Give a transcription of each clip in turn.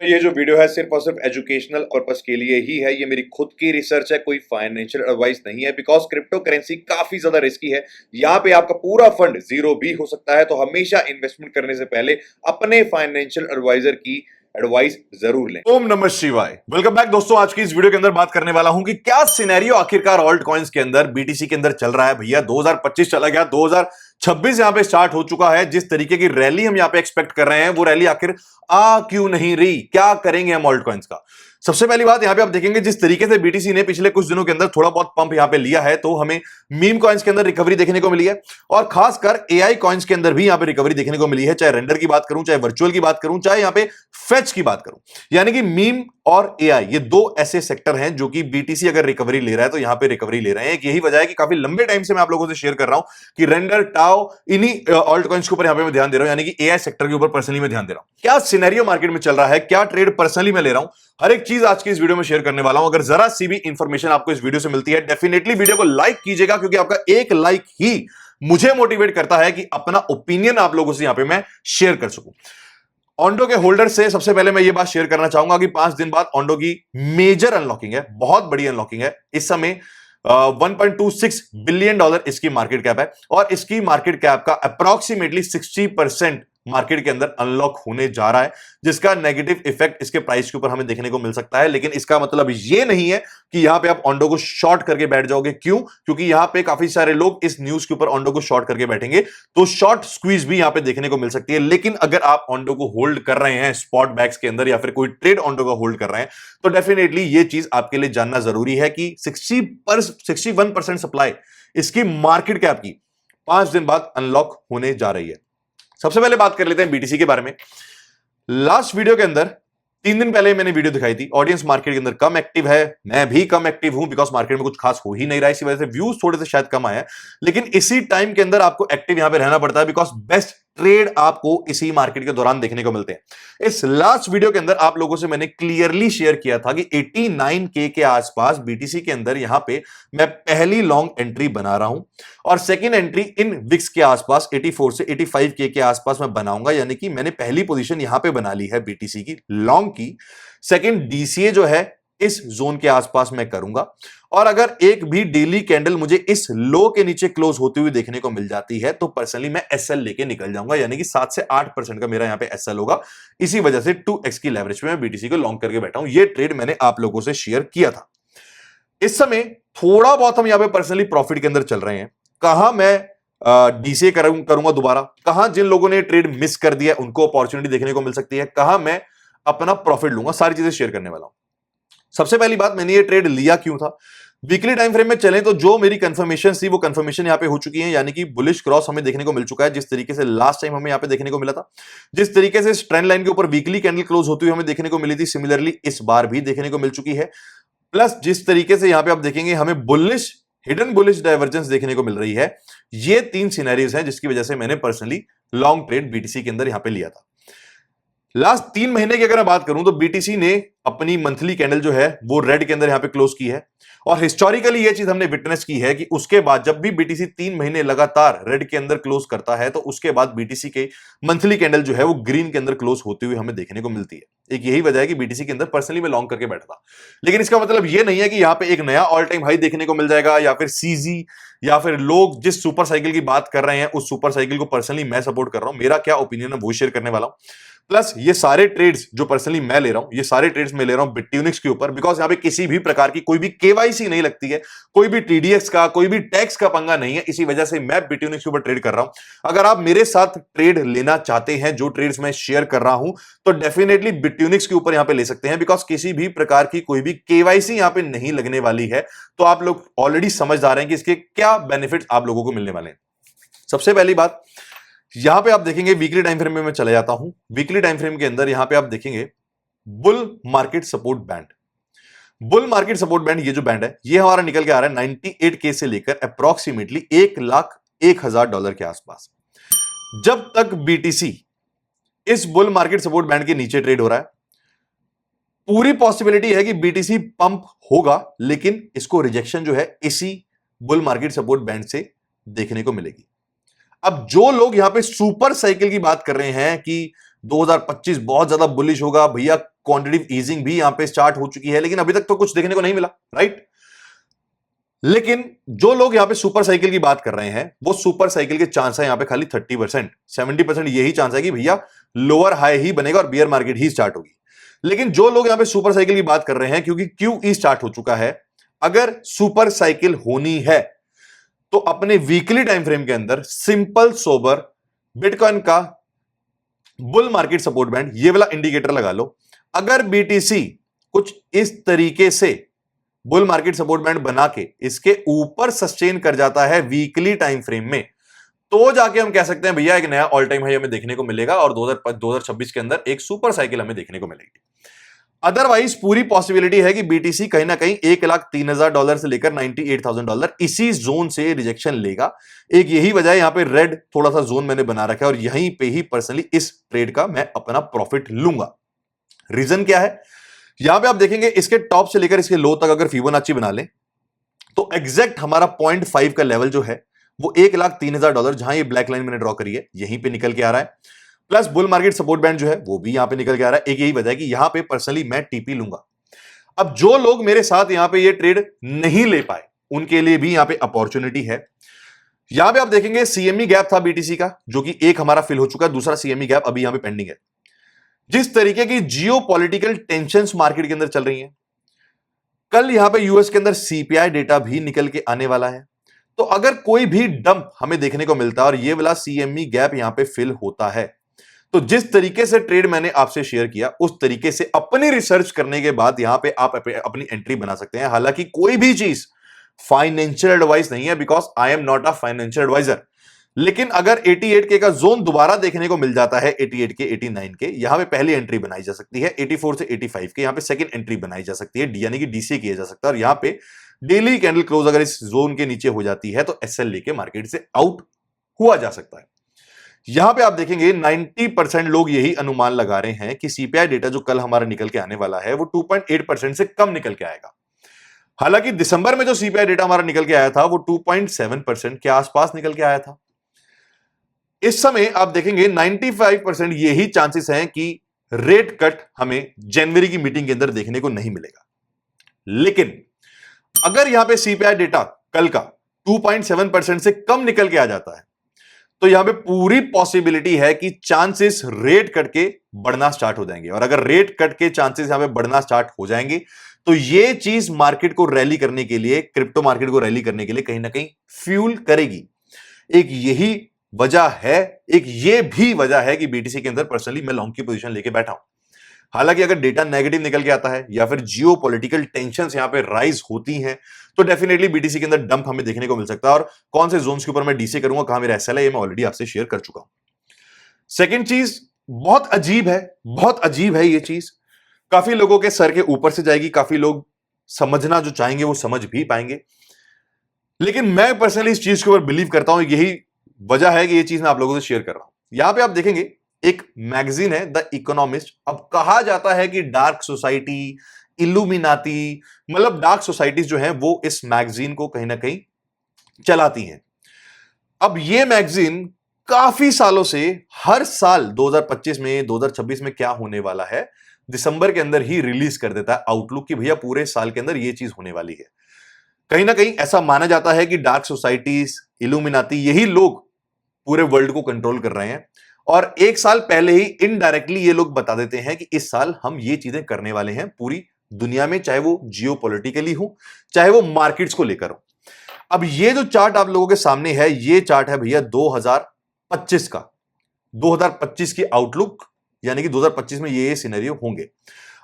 ये जो वीडियो है सिर्फ और सिर्फ एजुकेशनल पर्पस के लिए ही है। ये मेरी खुद की रिसर्च है, कोई फाइनेंशियल एडवाइस नहीं है। बिकॉज क्रिप्टो करेंसी काफी ज्यादा रिस्की है। यहाँ पे आपका पूरा फंड जीरो भी हो सकता है। तो हमेशा इन्वेस्टमेंट करने से पहले अपने फाइनेंशियल एडवाइजर की एडवाइस जरूर लें। ओम नमः शिवाय। वेलकम बैक दोस्तों। आज की इस वीडियो के अंदर बात करने वाला हूं कि क्या सिनेरियो आखिरकार ऑल्ट कॉइन्स के अंदर, बीटीसी के अंदर चल रहा है। भैया 2025 चला गया, 2026 यहां पे स्टार्ट हो चुका है। जिस तरीके की रैली हम यहां पे एक्सपेक्ट कर रहे हैं, वो रैली आखिर आ क्यों नहीं रही? क्या करेंगे हम ऑल्ट कॉइन्स का? सबसे पहली बात, यहां पे आप देखेंगे जिस तरीके से बीटीसी ने पिछले कुछ दिनों के अंदर थोड़ा बहुत पंप यहां पे लिया है, तो हमें मीम कॉइन्स के अंदर रिकवरी देखने को मिली है और खासकर एआई कॉइन्स के अंदर भी यहां पे रिकवरी देखने को मिली है। चाहे रेंडर की बात करूं, चाहे वर्चुअल की बात करूं, चाहे यहां पे फेच की बात करूं, यानी कि मीम और एआई, ये दो ऐसे सेक्टर हैं जो कि बीटीसी अगर रिकवरी ले रहा है तो यहां पे रिकवरी ले रहे हैं। यही वजह है कि काफी लंबे टाइम से मैं आप लोगों से शेयर कर रहा हूं कि रेंडर, टाओ, इन्हीं ऑल्ट कॉइन्स के ऊपर यहां पे मैं ध्यान दे रहा हूं, यानी कि एआई सेक्टर के ऊपर पर्सनली मैं ध्यान दे रहा हूं। क्या सिनेरियो मार्केट में चल रहा है, क्या ट्रेड पर्सनली मैं ले रहा हूं, हर एक चीज आज की इस वीडियो में शेयर करने वाला हूं। अगर जरा सी भी इंफॉर्मेशन आपको इस वीडियो से मिलती है, डेफिनेटली वीडियो को लाइक कीजिएगा, क्योंकि आपका एक लाइक ही मुझे मोटिवेट करता है कि अपना ओपिनियन आप लोगों से यहां पे मैं शेयर कर सकूं। ऑन्डो के होल्डर से सबसे पहले मैं ये बात शेयर करना चाहूंगा कि 5 दिन बाद ऑन्डो की मेजर अनलॉकिंग है, बहुत बड़ी अनलॉकिंग है। इस समय 1.26 बिलियन डॉलर इसकी मार्केट कैप है और इसकी मार्केट कैप का अप्रोक्सीमेटली 60% मार्केट के अंदर अनलॉक होने जा रहा है, जिसका नेगेटिव इफेक्ट इसके प्राइस के ऊपर हमें देखने को मिल सकता है। लेकिन इसका मतलब ये नहीं है कि यहां पे आप ऑन्डो को शॉर्ट करके बैठ जाओगे। क्यों? क्योंकि यहां पे काफी सारे लोग इस न्यूज के ऊपर ऑन्डो को शॉर्ट करके बैठेंगे, तो शॉर्ट स्क्वीज भी यहां पे देखने को मिल सकती है। लेकिन अगर आप ऑन्डो को होल्ड कर रहे हैं स्पॉट बैग्स के अंदर, या फिर कोई ट्रेड ऑन्डो का होल्ड कर रहे हैं, तो डेफिनेटली ये चीज आपके लिए जानना जरूरी है कि 61% सप्लाई इसकी मार्केट कैप की 5 दिन बाद अनलॉक होने जा रही है। सबसे पहले बात कर लेते हैं बीटीसी के बारे में। लास्ट वीडियो के अंदर 3 दिन पहले मैंने वीडियो दिखाई थी, ऑडियंस मार्केट के अंदर कम एक्टिव है, मैं भी कम एक्टिव हूं, बिकॉज मार्केट में कुछ खास हो ही नहीं रहा है, इसी वजह से व्यूज थोड़े से शायद कम आए हैं। लेकिन इसी टाइम के अंदर आपको एक्टिव यहां पे रहना पड़ता है, बिकॉज बेस्ट ट्रेड आपको इसी मार्केट के दौरान देखने को मिलते हैं। इस लास्ट वीडियो के अंदर आप लोगों से मैंने क्लियरली शेयर किया था कि 89K के आसपास बीटीसी के अंदर यहां पे मैं पहली लॉन्ग एंट्री बना रहा हूं और सेकेंड एंट्री इन विक्स के आसपास 84 से 85K के आसपास मैं बनाऊंगा, यानी कि मैंने पहली पोजीशन यहां पे बना ली है बीटीसी की लॉन्ग की। सेकेंड डीसीए जो है इस जोन के आसपास मैं करूंगा, और अगर एक भी डेली कैंडल मुझे इस लो के नीचे क्लोज होती हुई देखने को मिल जाती है, तो पर्सनली मैं एसएल लेके निकल जाऊंगा, यानी कि 7 से 8% का मेरा यहां पे एसएल होगा। इसी वजह से 2x की लेवरेज में मैं बीटीसी को लॉन्ग करके बैठा हूं। ये ट्रेड मैंने आप लोगों से शेयर किया था। इस समय थोड़ा बहुत हम यहां पे पर्सनली प्रॉफिट के अंदर चल रहे हैं। कहां मैं डीसीए करूंगा दोबारा, कहां जिन लोगों ने ट्रेड मिस कर दिया उनको अपॉर्चुनिटी देखने को मिल सकती है, कहां मैं अपना प्रॉफिट लूंगा, सारी चीजें शेयर करने वाला हूं। सबसे पहली बात, मैंने ये ट्रेड लिया क्यों था। वीकली टाइम फ्रेम में चलें तो जो मेरी कंफर्मेशन थी वो कंफर्मेशन यहां पे हो चुकी है, यानी कि बुलिश क्रॉस हमें देखने को मिल चुका है, जिस तरीके से लास्ट टाइम हमें यहां पे देखने को मिला था, जिस तरीके से ट्रेंड लाइन के ऊपर वीकली कैंडल क्लोज होती हुई हमें देखने को मिली थी, सिमिलरली इस बार भी देखने को मिल चुकी है। प्लस जिस तरीके से यहां पे आप देखेंगे हमें बुलिश, हिडन बुलिश डाइवर्जेंस देखने को मिल रही है। ये 3 सिनेरियोज हैं जिसकी वजह से मैंने पर्सनली लॉन्ग ट्रेड बीटीसी के अंदर यहां पे लिया था। लास्ट 3 महीने की अगर मैं बात करूं तो बीटीसी ने अपनी मंथली कैंडल जो है वो रेड के अंदर यहां पे क्लोज की है, और हिस्टोरिकली ये चीज हमने विटनेस की है कि उसके बाद जब भी बीटीसी 3 महीने लगातार रेड के अंदर क्लोज करता है, तो उसके बाद बीटीसी के मंथली कैंडल जो है वो ग्रीन के अंदर क्लोज होती हुई हमें देखने को मिलती है। एक यही वजह है कि बीटीसी के अंदर पर्सनली मैं लॉन्ग करके बैठा था। लेकिन इसका मतलब ये नहीं है कि यहां पे एक नया ऑल टाइम हाई देखने को मिल जाएगा, या फिर सीजी, या फिर लोग जिस सुपर साइकिल की बात कर रहे हैं उस सुपर साइकिल को पर्सनली मैं सपोर्ट कर रहा हूं। मेरा क्या ओपिनियन है वो शेयर करने वाला हूं। प्लस ये सारे ट्रेड्स जो पर्सनली मैं ले रहा हूं, ये सारे ट्रेड्स मैं ले रहा हूं बिट्यूनिक्स के ऊपर, बिकॉज यहां पे किसी भी प्रकार की कोई भी केवाईसी नहीं लगती है, कोई भी टीडीएक्स का, कोई भी टैक्स का पंगा नहीं है। इसी वजह से मैं बिट्यूनिक्स के ऊपर ट्रेड कर रहा हूं। अगर आप मेरे साथ ट्रेड लेना चाहते हैं, जो ट्रेड्स मैं शेयर कर रहा हूं, तो डेफिनेटली बिट्यूनिक्स के ऊपर यहां पे ले सकते हैं, बिकॉज किसी भी प्रकार की कोई भी केवाईसी यहां पे नहीं लगने वाली है। तो आप लोग ऑलरेडी समझदार हैं कि इसके क्या बेनिफिट आप लोगों को मिलने वाले हैं। सबसे पहली बात, यहां पे आप देखेंगे वीकली टाइम फ्रेम में मैं चले जाता हूं। वीकली टाइम फ्रेम के अंदर यहां पे आप देखेंगे bull market support band. Bull market support band, ये जो बैंड है ये हमारा निकल के आ रहा है 98K से लेकर अप्रोक्सीमेटली $1,01,000 के आसपास। जब तक बीटीसी इस बुल मार्केट सपोर्ट बैंड के नीचे ट्रेड हो रहा है, पूरी पॉसिबिलिटी है कि बीटीसी पंप होगा, लेकिन इसको रिजेक्शन जो है इसी बुल मार्केट सपोर्ट बैंड से देखने को मिलेगी। अब जो लोग यहां पे सुपर साइकिल की बात कर रहे हैं कि 2025 बहुत ज्यादा बुलिश होगा, भैया क्वांटिटेटिव ईजिंग भी यहां पे स्टार्ट हो चुकी है, लेकिन अभी तक तो कुछ देखने को नहीं मिला, राइट। लेकिन जो लोग यहां पे सुपर साइकिल की बात कर रहे हैं, वो सुपर साइकिल के चांस है यहां पे खाली 30%, 70% यही चांस है कि भैया लोअर हाई ही बनेगा और बियर मार्केट ही स्टार्ट होगी। लेकिन जो लोग यहां पे सुपर साइकिल की बात कर रहे हैं, क्योंकि QE स्टार्ट हो चुका है, अगर सुपर साइकिल होनी है तो अपने वीकली टाइम फ्रेम के अंदर सिंपल सोबर बिटकॉइन का बुल मार्केट सपोर्ट बैंड, ये वाला इंडिकेटर लगा लो। अगर BTC कुछ इस तरीके से बुल मार्केट सपोर्ट बैंड बना के इसके ऊपर सस्टेन कर जाता है वीकली टाइम फ्रेम में, तो जाके हम कह सकते हैं भैया एक नया ऑल टाइम हाई हमें देखने को मिलेगा और 2026 के अंदर एक सुपर साइकिल हमें देखने को मिलेगी। अदरवाइज पूरी पॉसिबिलिटी है कि BTC कहीं ना कहीं $1,03,000 से लेकर $98,000 इसी जोन से रिजेक्शन लेगा। एक यही वजह है यहां पे रेड थोड़ा सा जोन मैंने बना रखा है और यहीं पे ही पर्सनली इस ट्रेड का मैं अपना प्रॉफिट लूंगा। रीजन क्या है, यहां पे आप देखेंगे इसके टॉप से लेकर इसके लो तक अगर फिबोनाची बना लें तो एग्जैक्ट हमारा 0.5 का लेवल जो है वो $1,03,000, जहां ये ब्लैक लाइन मैंने ड्रॉ करी है, यहीं पे निकल के आ रहा है। Plus bull market support band जो है वो भी यहां पे निकल के आ रहा है। एक यही वजह है कि यहां पे पर्सनली मैं TP लूंगा। अब जो लोग मेरे साथ यहां पे ये ट्रेड नहीं ले पाए, उनके लिए भी यहां पे अपॉर्चुनिटी है। यहां पे आप देखेंगे CME गैप था BTC का, जो कि एक हमारा फिल हो चुका है, दूसरा CME गैप अभी यहां पे पेंडिंग है। जिस तरीके की जियोपॉलिटिकल टेंशंस मार्केट के अंदर चल रही हैं, कल यहां पे यूएस के अंदर CPI डेटा भी निकल के आने वाला है, तो अगर कोई भी डंप हमें देखने को मिलता है और ये वाला CME गैप यहां पे फिल होता है, तो जिस तरीके से ट्रेड मैंने आपसे शेयर किया उस तरीके से अपनी रिसर्च करने के बाद यहां पे आप अपनी एंट्री बना सकते हैं। हालांकि कोई भी चीज फाइनेंशियल एडवाइस नहीं है, because I am not a financial advisor. लेकिन अगर 88K का जोन दोबारा देखने को मिल जाता है, 88K 89K, यहां पे पहली एंट्री बनाई जा सकती है। 84 से 85 के यहां पे सेकंड एंट्री बनाई जा सकती है, यानी कि DCA किया जा सकता है। और यहां पे डेली कैंडल क्लोज अगर इस जोन के नीचे हो जाती है तो SL लेके मार्केट से आउट हुआ जा सकता है। यहां पे आप देखेंगे 90% लोग यही अनुमान लगा रहे हैं कि CPI डेटा जो कल हमारा निकल के आने वाला है वो 2.8% से कम निकल के आएगा। हालांकि दिसंबर में जो CPI डेटा हमारा निकल के आया था वो 2.7% के आसपास निकल के आया था। इस समय आप देखेंगे 95% यही चांसेस हैं कि रेट कट हमें जनवरी की मीटिंग के अंदर देखने को नहीं मिलेगा। लेकिन अगर यहां पे CPI डेटा कल का 2.7% से कम निकल के आ जाता है, तो यहां पे पूरी पॉसिबिलिटी है कि चांसेस रेट कट के बढ़ना स्टार्ट हो जाएंगे। और अगर रेट कट के चांसेस यहां पे बढ़ना स्टार्ट हो जाएंगे तो ये चीज मार्केट को रैली करने के लिए, क्रिप्टो मार्केट को रैली करने के लिए कहीं ना कहीं फ्यूल करेगी। एक यही वजह है, एक ये भी वजह है कि BTC के अंदर पर्सनली मैं लॉन्ग की पोजीशन लेके बैठा हूं। हालांकि अगर डेटा नेगेटिव निकल के आता है या फिर जियोपॉलिटिकल टेंशंस यहां पे राइज होती हैं तो डेफिनेटली BTC के अंदर डंप हमें देखने को मिल सकता है। और कौन से जोन्स के ऊपर मैं DCA करूंगा, कहां मेरा SL है, ये मैं ऑलरेडी आपसे शेयर कर चुका हूं। सेकेंड चीज बहुत अजीब है, बहुत अजीब है ये चीज, काफी लोगों के सर के ऊपर से जाएगी, काफी लोग समझना जो चाहेंगे वो समझ भी पाएंगे, लेकिन मैं पर्सनली इस चीज के ऊपर बिलीव करता हूं। यही वजह है कि ये चीज मैं आप लोगों से शेयर कर रहा हूं। यहां पे आप देखेंगे एक मैगजीन है द इकोनॉमिस्ट। अब कहा जाता है कि डार्क सोसाइटी, इल्यूमिनाती, मतलब डार्क सोसाइटीज जो हैं वो इस मैगजीन को कहीं ना कहीं चलाती हैं। अब ये मैगजीन काफी सालों से हर साल 2025 में, 2026 में क्या होने वाला है, दिसंबर के अंदर ही रिलीज कर देता है आउटलुक कि भैया पूरे साल के अंदर ये चीज होने वाली है। कहीं ना कहीं ऐसा माना जाता है कि डार्क सोसाइटीज, इल्यूमिनाती, यही लोग पूरे वर्ल्ड को कंट्रोल कर रहे हैं। और एक साल पहले ही इनडायरेक्टली ये लोग बता देते हैं कि इस साल हम ये चीजें करने वाले हैं पूरी दुनिया में, चाहे वो जियोपॉलिटिकली हो, चाहे वो मार्केट्स को लेकर हो। अब ये जो चार्ट आप लोगों के सामने है, ये चार्ट है भैया 2025 का, 2025 की आउटलुक, यानी कि 2025 में ये सिनेरियो होंगे।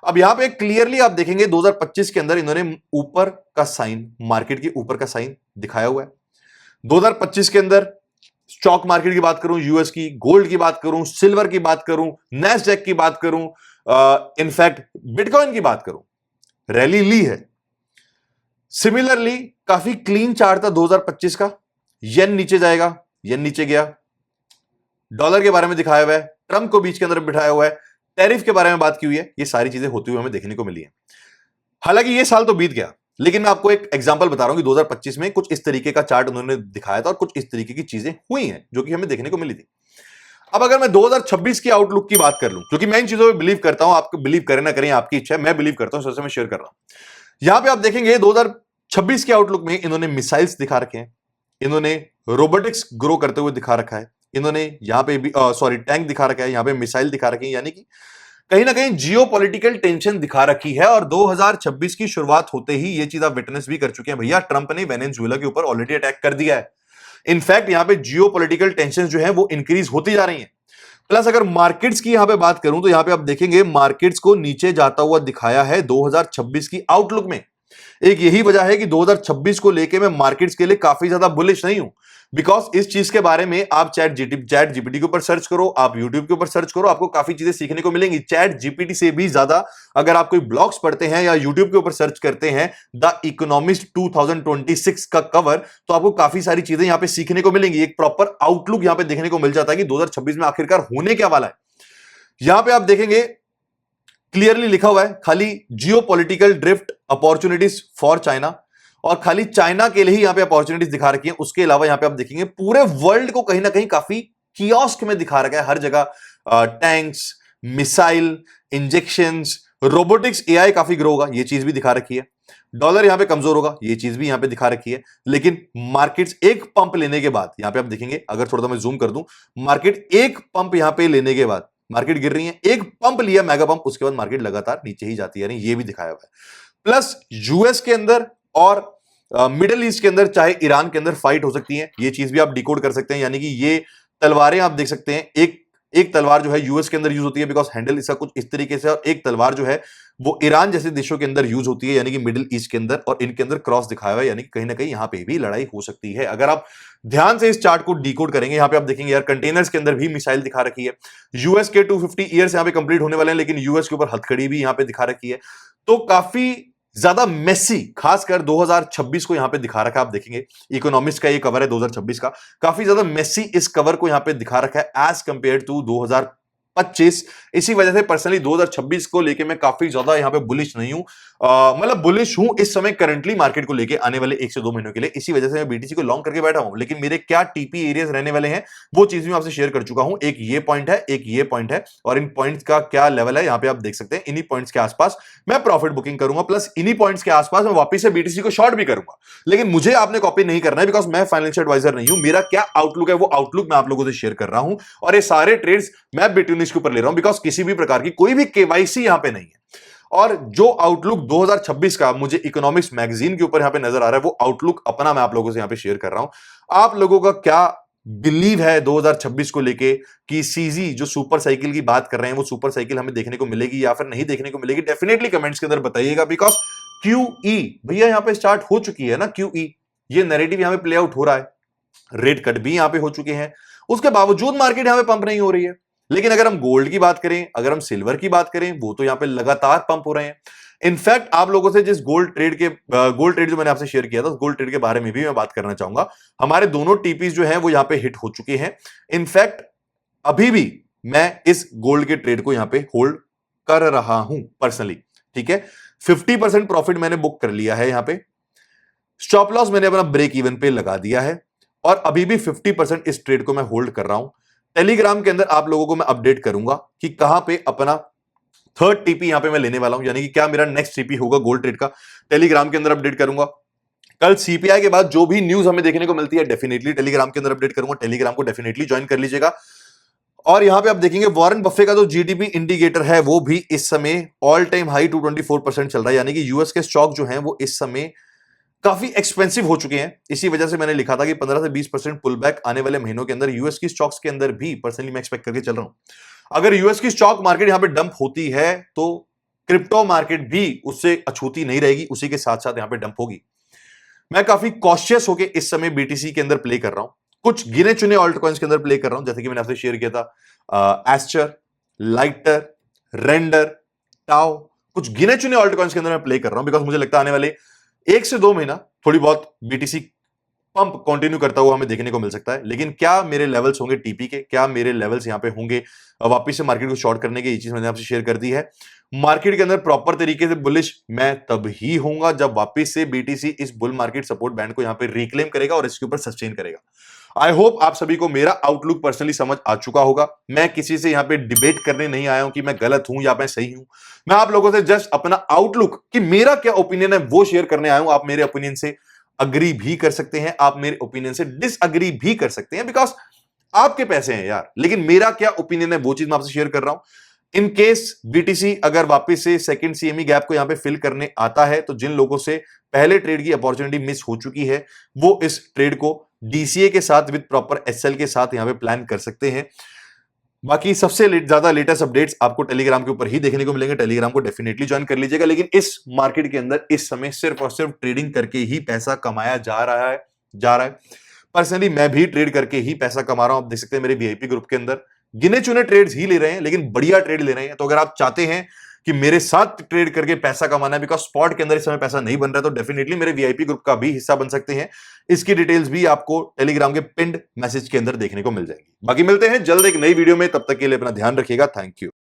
अब यहां पे क्लियरली आप देखेंगे 2025 के अंदर इन्होंने ऊपर का साइन, मार्केट के ऊपर का साइन दिखाया हुआ है। 2025 के अंदर स्टॉक मार्केट की बात करूं, यूएस की, गोल्ड की बात करूं, सिल्वर की बात करूं, नैस्डैक की बात करूं, इनफैक्ट बिटकॉइन की बात करूं, रैली ली है। सिमिलरली काफी क्लीन चार्ट था 2025 का। येन नीचे जाएगा, येन नीचे गया। डॉलर के बारे में दिखाया हुआ है, ट्रंप को बीच के अंदर बिठाया हुआ है, टैरिफ के बारे में बात की हुई है। ये सारी चीजें होती हुई हमें देखने को मिली है। हालांकि ये साल तो बीत गया, लेकिन मैं आपको एक एग्जांपल बता रहा हूं कि 2025 में कुछ इस तरीके का चार्ट उन्होंने दिखाया था और कुछ इस तरीके की चीजें हुई हैं जो कि हमें देखने को मिली थी। अब अगर मैं 2026 की आउटलुक की बात कर लूं, क्योंकि मैं इन चीजों पे बिलीव करता हूं, आपको बिलीव करें ना करें आपकी इच्छा है, मैं बिलीव करता हूं, सबसे मैं शेयर कर रहा हूं। यहां पे आप देखेंगे 2026 की आउटलुक में इन्होंने मिसाइल्स दिखा रखे हैं, इन्होंने रोबोटिक्स ग्रो करते हुए दिखा रखा है, इन्होंने यहां पे भी सॉरी टैंक दिखा रखा है, यहां पे मिसाइल दिखा रखी है, यानी कि कहीं ना कहीं जियो पॉलिटिकल टेंशन दिखा रखी है। और 2026 की शुरुआत होते ही ये चीज आप विटनेस भी कर चुके हैं भैया, ट्रंप ने वेनेजुएला के ऊपर ऑलरेडी अटैक कर दिया है। इनफैक्ट यहां पे जियो पॉलिटिकल टेंशन जो है वो इंक्रीज होती जा रही है। प्लस अगर मार्केट्स की यहां पे बात करूं तो यहां पे आप देखेंगे मार्केट्स को नीचे जाता हुआ दिखाया है 2026 की आउटलुक में। एक यही वजह है कि 2026 को लेके मैं मार्केट्स के लिए काफी ज्यादा बुलिश नहीं हूं, बिकॉज इस चीज के बारे में आप चैट जीपीटी के ऊपर सर्च करो, आप यूट्यूब के ऊपर सर्च करो, आपको काफी चीजें सीखने को मिलेंगी। चैट जीपीटी से भी ज्यादा अगर आप कोई ब्लॉग्स पढ़ते हैं या यूट्यूब के ऊपर सर्च करते हैं द इकोनॉमिस्ट 2026 का कवर, तो आपको काफी सारी चीजें यहां पे सीखने को मिलेंगी। एक प्रॉपर आउटलुक यहां पे देखने को मिल जाता है कि 2026 में आखिरकार होने क्या वाला है। यहां पे आप देखेंगे क्लियरली लिखा हुआ है खाली जियो political drift opportunities for China, और खाली चाइना के लिए ही यहां पे अपॉर्चुनिटीज दिखा रखी है। उसके अलावा यहां पे आप देखेंगे पूरे वर्ल्ड को कहीं ना कहीं काफी कियोस्क में दिखा रखा है। हर जगह tanks, missile, injections, robotics, AI काफी ग्रो होगा, ये चीज भी दिखा रखी है। डॉलर यहां पे कमजोर होगा, ये चीज भी यहां पे दिखा रखी है। लेकिन मार्केट्स एक पंप लेने के बाद, यहां पे आप देखेंगे अगर थोड़ा सा मैं जूम कर दूं, मार्केट एक पंप यहां पे लेने के बाद मार्केट गिर रही है, एक पंप लिया मेगा पंप, उसके बाद मार्केट लगातार नीचे ही जाती है, ये भी दिखाया हुआ है। प्लस यूएस के अंदर और मिडिल ईस्ट के अंदर, चाहे ईरान के अंदर फाइट हो सकती है, ये चीज भी आप डिकोड कर सकते हैं। यानी कि ये तलवारें आप देख सकते हैं, एक तलवार जो है यूएस के अंदर यूज होती है बिकॉज हैंडल इसका कुछ इस तरीके से, और एक तलवार जो है वो ईरान जैसे देशों के अंदर यूज होती है, यानी कि मिडिल ईस्ट के अंदर, और इनके अंदर क्रॉस दिखाया हुआ है, यानी कि कहीं ना कहीं यहां पे भी लड़ाई हो सकती है। अगर आप ध्यान से इस चार्ट को डिकोड करेंगे, यहां पे आप देखेंगे यार कंटेनर्स के अंदर भी मिसाइल दिखा रखी है। यूएस के 250 ईयर्स यहां पे कंप्लीट होने वाले हैं, लेकिन यूएस के ऊपर हथकड़ी भी यहां पे दिखा रखी है। तो काफी ज्यादा मेसी, खासकर 2026 को यहां पे दिखा रखा है। आप देखेंगे इकोनॉमिस्ट का ये कवर है 2026 का, काफी ज्यादा मेसी इस कवर को यहां पे दिखा रखा है एज कंपेयर टू 2025। इसी वजह से पर्सनली 2026 को लेके मैं काफी ज्यादा यहां पे बुलिश नहीं हूं, मतलब बुलिश हूं इस समय करंटली मार्केट को लेके आने वाले 1 से 2 महीनों के लिए। इसी वजह से मैं बीटीसी को लॉन्ग करके बैठा हूं, लेकिन मेरे क्या टीपी एरियाज रहने वाले हैं वो चीज भी मैं आपसे शेयर कर चुका हूं। एक ये पॉइंट है, एक ये पॉइंट है, और इन पॉइंट्स का क्या लेवल है यहां पे आप देख सकते हैं। इन्हीं पॉइंट्स के आसपास मैं प्रॉफिट बुकिंग करूंगा, प्लस इन्हीं पॉइंट्स के आसपास मैं वापस से बीटीसी को शॉर्ट भी करूंगा। लेकिन मुझे आपने कॉपी नहीं करना है, बिकॉज मैं फाइनेंशियल एडवाइजर नहीं हूं। मेरा क्या आउटलुक है वो आउटलुक मैं आप लोगों से शेयर कर रहा हूं, और ये सारे ट्रेड्स मैं बिटवीनिस के ऊपर ले रहा हूं, बिकॉज किसी भी प्रकार की कोई भी केवाईसी यहां पे नहीं है। और जो आउटलुक 2026 का मुझे इकोनॉमिक्स मैगजीन के ऊपर यहां पे नजर आ रहा है, वो आउटलुक अपना मैं आप लोगों से यहां पे शेयर कर रहा हूं। आप लोगों का क्या बिलीव है 2026 को लेके कि सीजी जो सुपर साइकिल की बात कर रहे हैं वो सुपर साइकिल हमें देखने को मिलेगी या फिर नहीं देखने को मिलेगी? डेफिनेटली कमेंट्स के अंदर बताइएगा, बिकॉज क्यूई भैया यहां पे स्टार्ट हो चुकी है ना। क्यूई ये नैरेटिव यहां पे प्ले आउट हो रहा है, रेट कट भी यहां पे हो चुके हैं, उसके बावजूद मार्केट यहां पे पंप नहीं हो रही है। लेकिन अगर हम गोल्ड की बात करें, अगर हम सिल्वर की बात करें, वो तो यहां पे लगातार पंप हो रहे हैं। इनफैक्ट आप लोगों से जिस गोल्ड ट्रेड जो मैंने आपसे शेयर किया था, उस गोल्ड ट्रेड के बारे में भी मैं बात करना चाहूंगा। हमारे दोनों टीपीज जो हैं वो यहां पे हिट हो चुके हैं। इनफैक्ट अभी भी मैं इस गोल्ड के ट्रेड को यहां पे होल्ड कर रहा हूं पर्सनली, ठीक है। 50% प्रॉफिट मैंने बुक कर लिया है, यहां पे स्टॉप लॉस मैंने अपना ब्रेक इवन पे लगा दिया है, और अभी भी 50% इस ट्रेड को मैं होल्ड कर रहा हूं। टेलीग्राम के अंदर आप लोगों को मैं अपडेट करूंगा कि कहां पे अपना थर्ड टीपी यहां पे मैं लेने वाला हूं, यानी कि क्या मेरा नेक्स्ट टीपी होगा गोल्ड ट्रेड का, टेलीग्राम के अंदर अपडेट करूंगा। कल सीपीआई के बाद जो भी न्यूज हमें देखने को मिलती है डेफिनेटली टेलीग्राम के अंदर अपडेट करूंगा। टेलीग्राम को डेफिनेटली ज्वाइन कर लीजिएगा। और यहां पे आप देखेंगे वॉरेन बफे का जो जीडीपी इंडिकेटर है वो भी इस समय ऑल टाइम हाई 224% चल रहा है, यानी कि यूएस के स्टॉक जो है वो इस समय काफी एक्सपेंसिव हो चुके हैं। इसी वजह से मैंने लिखा था कि 15 से 20% पुल बैक आने वाले महीनों के अंदर यूएस की स्टॉक्स के अंदर भी पर्सनली मैं एक्सपेक्ट करके चल रहा हूं। अगर यूएस की स्टॉक मार्केट यहां पे डंप होती है तो क्रिप्टो मार्केट भी उससे अछूती नहीं रहेगी, उसी के साथ साथ यहां पे डंप होगी। मैं काफी कॉशियस होकर इस समय बीटीसी के अंदर प्ले कर रहा हूं, कुछ गिने चुने ऑल्ट कॉइन्स के अंदर प्ले कर रहा हूं, जैसे कि मैंने आपसे शेयर किया था एस्टर, लाइटर, रेंडर, टाओ, कुछ गिने चुने ऑल्ट कॉइन्स के अंदर मैं प्ले कर रहा हूं, बिकॉज मुझे लगता है आने वाले 1 से 2 महीना थोड़ी बहुत बीटीसी पंप कंटिन्यू करता हुआ हमें देखने को मिल सकता है। लेकिन क्या मेरे लेवल्स होंगे टीपी के, क्या मेरे लेवल्स यहां पे होंगे वापस से मार्केट को शॉर्ट करने के, ये चीज मैंने आपसे शेयर कर दी है। मार्केट के अंदर प्रॉपर तरीके से बुलिश मैं तब ही होऊंगा जब वापस से बीटीसी इस बुल मार्केट सपोर्ट बैंड को यहां पे रिक्लेम करेगा और इसके ऊपर सस्टेन करेगा। आई होप आप सभी को मेरा आउटलुक पर्सनली समझ आ चुका होगा। मैं किसी से यहां पे डिबेट करने नहीं आया हूं कि मैं गलत हूं या मैं सही हूं। मैं आप लोगों से जस्ट अपना आउटलुक कि मेरा क्या ओपिनियन है वो शेयर करने आया हूं। आप मेरे ओपिनियन से अग्री भी कर सकते हैं, आप मेरे ओपिनियन से डिसअग्री भी कर सकते हैं, बिकॉज आपके पैसे हैं यार। लेकिन मेरा क्या ओपिनियन है वो चीज मैं आपसे शेयर कर रहा हूं। इन केस बीटीसी अगर वापस से सेकंड सीएमई गैप को यहां पे फिल करने आता है, तो जिन लोगों से पहले ट्रेड की अपॉर्चुनिटी मिस हो चुकी है वो इस ट्रेड को डीसीए के साथ विद प्रॉपर एसएल के साथ यहां पे प्लान कर सकते हैं। बाकी सबसे ज्यादा लेटेस्ट अपडेट्स आपको टेलीग्राम के ऊपर ही देखने को मिलेंगे। टेलीग्राम को डेफिनेटली ज्वाइन कर लीजिएगा। लेकिन इस मार्केट के अंदर इस समय सिर्फ और सिर्फ ट्रेडिंग करके ही पैसा कमाया जा रहा है। पर्सनली मैं भी ट्रेड करके ही पैसा कमा रहा हूं। आप देख सकते हैं मेरे वीआईपी ग्रुप के अंदर गिने चुने ट्रेड्स ही ले रहे हैं, लेकिन बढ़िया ट्रेड ले रहे हैं। तो अगर आप चाहते हैं कि मेरे साथ ट्रेड करके पैसा कमाना है, बिकॉज स्पॉट के अंदर इस समय पैसा नहीं बन रहा है, तो डेफिनेटली मेरे वीआईपी ग्रुप का भी हिस्सा बन सकते हैं। इसकी डिटेल्स भी आपको टेलीग्राम के पिंड मैसेज के अंदर देखने को मिल जाएगी। बाकी मिलते हैं जल्द एक नई वीडियो में, तब तक के लिए अपना ध्यान रखिएगा। Thank you.